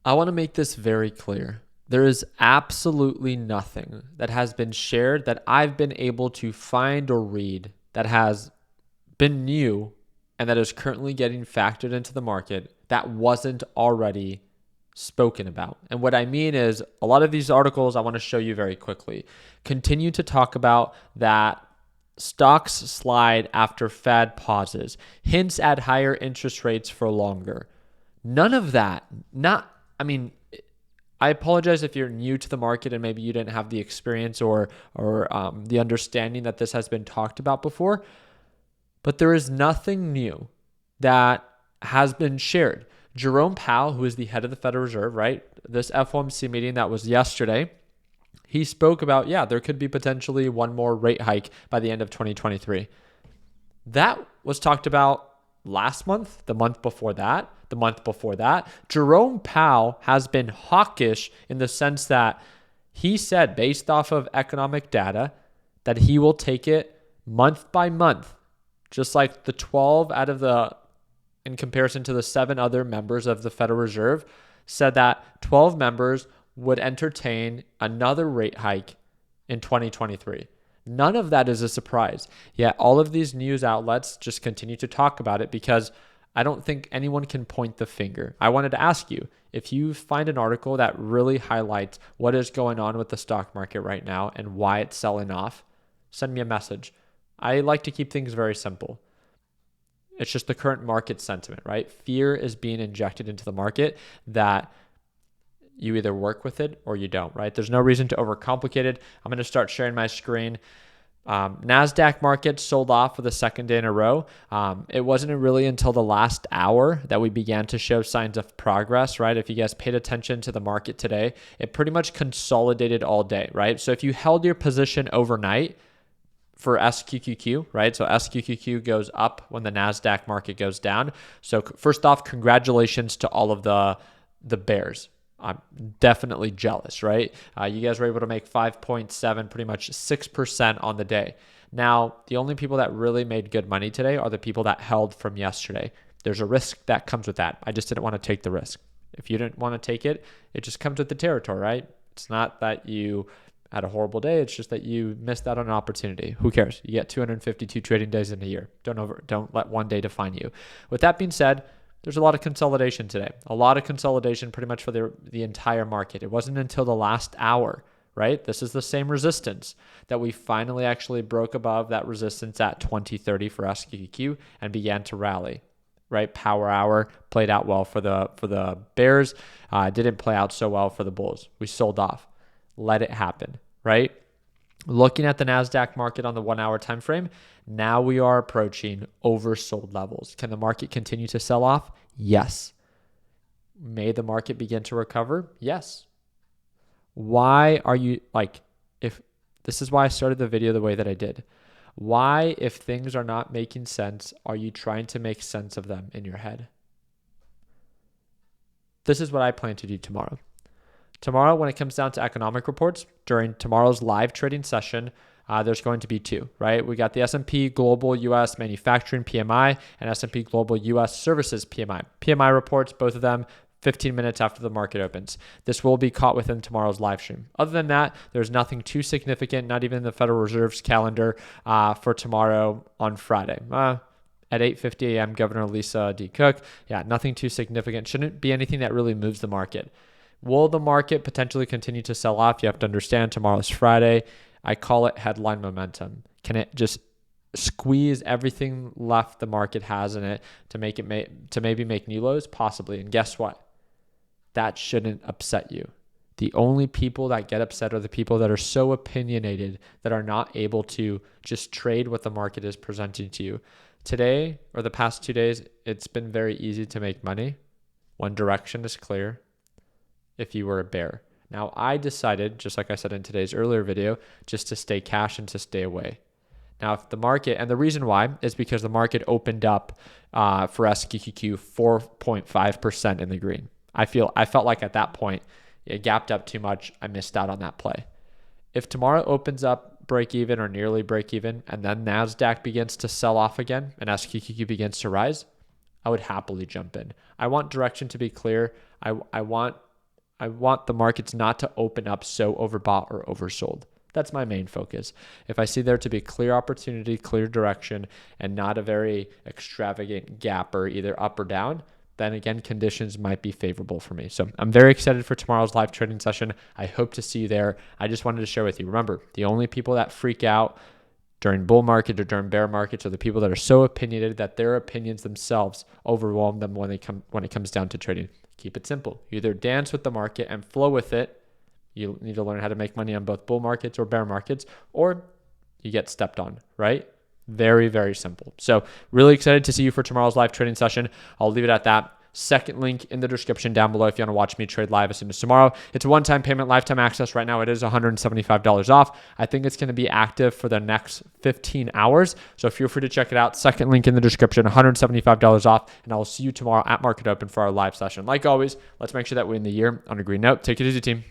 I want to make this very clear. There is absolutely nothing that has been shared that I've been able to find or read that has been new and that is currently getting factored into the market that wasn't already spoken about. And what I mean is a lot of these articles I want to show you very quickly continue to talk about that stocks slide after Fed pauses, hints at higher interest rates for longer. None of that, not, I mean, I apologize if you're new to the market and maybe you didn't have the experience or the understanding that this has been talked about before, but there is nothing new that has been shared. Jerome Powell, who is the head of the Federal Reserve, right? This FOMC meeting that was yesterday, he spoke about, yeah, there could be potentially one more rate hike by the end of 2023. That was talked about last month, the month before that, the month before that. Jerome Powell has been hawkish in the sense that he said, based off of economic data, that he will take it month by month, just like the 12 out of the, in comparison to the 7 other members of the Federal Reserve, said that 12 members would entertain another rate hike in 2023. None of that is a surprise. Yet all of these news outlets just continue to talk about it because I don't think anyone can point the finger. I wanted to ask you, if you find an article that really highlights what is going on with the stock market right now and why it's selling off, send me a message. I like to keep things very simple. It's just the current market sentiment, right? Fear is being injected into the market that you either work with it or you don't, right? There's no reason to overcomplicate it. I'm going to start sharing my screen. NASDAQ market sold off for the second day in a row. It wasn't really until the last hour that we began to show signs of progress, right? If you guys paid attention to the market today, it pretty much consolidated all day, right? So if you held your position overnight for SQQQ, right? So SQQQ goes up when the NASDAQ market goes down. So first off, congratulations to all of the bears. I'm definitely jealous, right? You guys were able to make 5.7, pretty much 6% on the day. Now, the only people that really made good money today are the people that held from yesterday. There's a risk that comes with that. I just didn't want to take the risk. If you didn't want to take it, it just comes with the territory, right? It's not that you had a horrible day. It's just that you missed out on an opportunity. Who cares? You get 252 trading days in a year. Don't let one day define you. With that being said, there's a lot of consolidation today. A lot of consolidation pretty much for the entire market. It wasn't until the last hour, right? This is the same resistance that we finally actually broke above that resistance at 2030 for SQQQ and began to rally, right? Power hour played out well for the bears. Didn't play out so well for the bulls. We sold off. Let it happen, right? Looking at the NASDAQ market on the 1 hour time frame, now we are approaching oversold levels. Can the market continue to sell off? Yes. May the market begin to recover? Yes. Why are you if this is why I started the video the way that I did. Why, if things are not making sense, are you trying to make sense of them in your head? This is what I plan to do tomorrow. Tomorrow, when it comes down to economic reports, during tomorrow's live trading session, there's going to be 2, right? We got the S&P Global US Manufacturing PMI and S&P Global US Services PMI. PMI reports, both of them, 15 minutes after the market opens. This will be caught within tomorrow's live stream. Other than that, there's nothing too significant, not even the Federal Reserve's calendar for tomorrow on Friday. At 8:50 a.m., Governor Lisa D. Cook. Yeah, nothing too significant. Shouldn't be anything that really moves the market. Will the market potentially continue to sell off? You have to understand tomorrow's Friday. I call it headline momentum. Can it just squeeze everything left the market has in it to make it to maybe make new lows? Possibly. And guess what? That shouldn't upset you. The only people that get upset are the people that are so opinionated that are not able to just trade what the market is presenting to you. Today, or the past 2 days, it's been very easy to make money when direction is clear if you were a bear. Now, I decided, just like I said in today's earlier video, just to stay cash and to stay away. Now, if the market, and the reason why is because the market opened up for SQQQ 4.5% in the green. I felt like at that point, it gapped up too much. I missed out on that play. If tomorrow opens up break even or nearly break even, and then NASDAQ begins to sell off again and SQQQ begins to rise, I would happily jump in. I want direction to be clear. I want I want the markets not to open up so overbought or oversold. That's my main focus. If I see there to be clear opportunity, clear direction, and not a very extravagant gapper either up or down, then again, conditions might be favorable for me. So I'm very excited for tomorrow's live trading session. I hope to see you there. I just wanted to share with you. Remember, the only people that freak out during bull market or during bear markets are the people that are so opinionated that their opinions themselves overwhelm them when it comes down to trading. Keep it simple. You either dance with the market and flow with it. You need to learn how to make money on both bull markets or bear markets, or you get stepped on, right? Very, very simple. So really excited to see you for tomorrow's live trading session. I'll leave it at that. Second link in the description down below if you want to watch me trade live as soon as tomorrow. It's a one-time payment, lifetime access. Right now it is $175 off. I think it's going to be active for the next 15 hours. So feel free to check it out. Second link in the description, $175 off. And I will see you tomorrow at Market Open for our live session. Like always, let's make sure that we end the year on a green note. Take it easy, team.